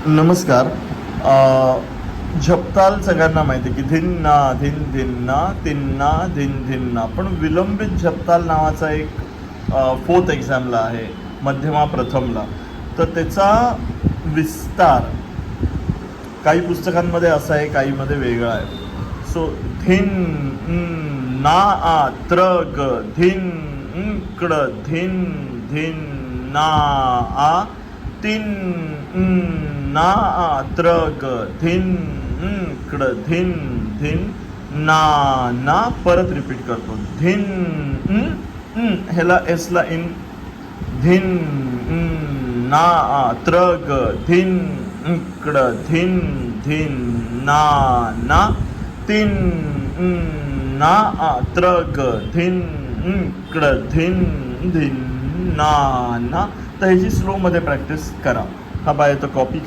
नमस्कार. झपताल सगळ्यांना माहिती आहे की धिन्ना धिन धिन्ना तिन्ना धिन धिन्ना, पण विलंबित झपताल नावाचा एक फोर्थ एक्झामला आहे, मध्यमा प्रथमला. तर त्याचा विस्तार काही पुस्तकांमध्ये असा आहे, काहीमध्ये वेगळा आहे. सो धिन ना आ त्र ग धिन कड धिन धिन ना आ तिन ना आ त्र ग धिन कड धिन धिन ना ना. परत रिपीट करतो. धिन ह्याला एसला इन. धिन ना आ त्र ग धिन कड धिन धिन ना ना. तिन ना आ त्र ग धिन कड धिन धिन ना ना. तर ह्याची स्लोमध्ये प्रॅक्टिस करा. हा बाय तो कॉपी करा.